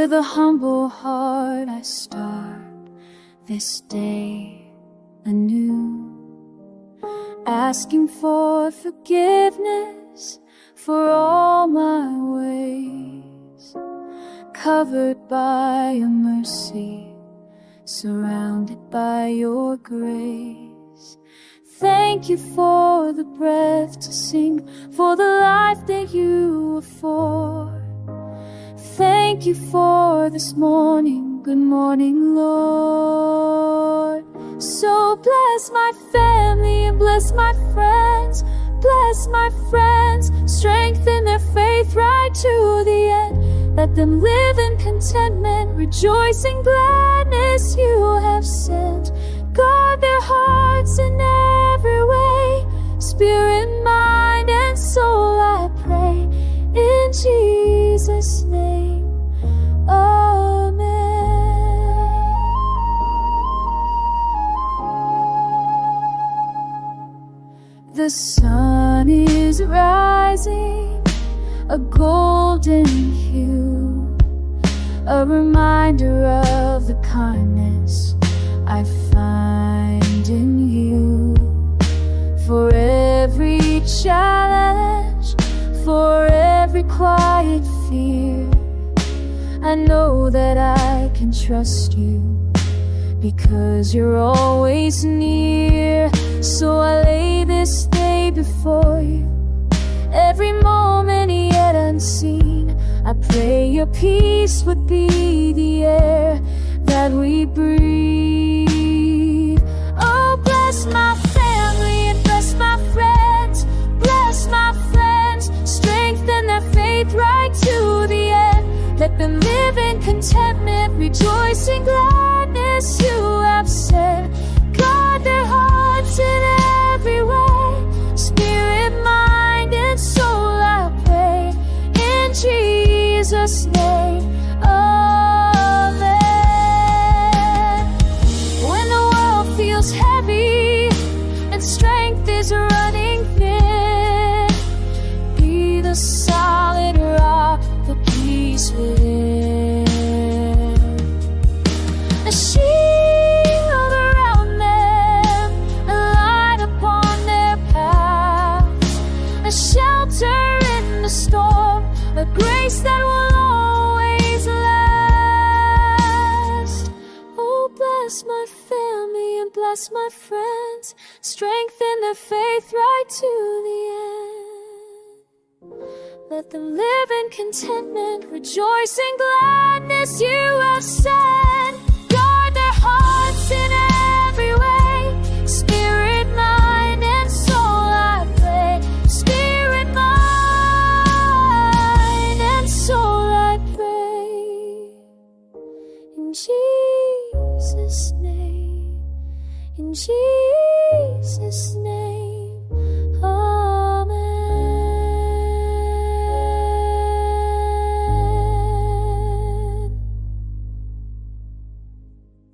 With a humble heart I start this day anew, asking for forgiveness for all my ways, covered by your mercy, surrounded by your grace. Thank you for the breath to sing, for the life that you afford. Thank you for this morning, good morning, Lord. So bless my family and bless my friends. Bless my friends, strengthen their faith right to the end. Let them live in contentment, rejoice in gladness you have sent. Guard their hearts in every way, spirit, mind, and soul I pray. In Jesus' name, amen. The sun is rising, a golden hue, a reminder of the kindness I find in you. For every challenge, for every quiet fear, I know that I can trust you, because you're always near. So I lay this day before you, every moment yet unseen. I pray your peace would be the air that we breathe. Oh, bless my family and bless my friends. Bless my friends, strengthen their faith right to the end. Let them live in contentment, rejoice in gladness you have sent. Guard their hearts in every way, spirit, mind, and soul I pray. In Jesus' name, amen. When the world feels heavy and strength is running thin, be the solid rock, the peace within. A shield around them, a light upon their paths, a shelter in the storm, a grace that will always last. Oh, bless my family and bless my friends, strengthen their faith right to the end. Let them live in contentment, rejoice in gladness you have sent. Guard their hearts in every way, spirit, mind, and soul I pray. Spirit, mind, and soul I pray. In Jesus' name, in Jesus' name.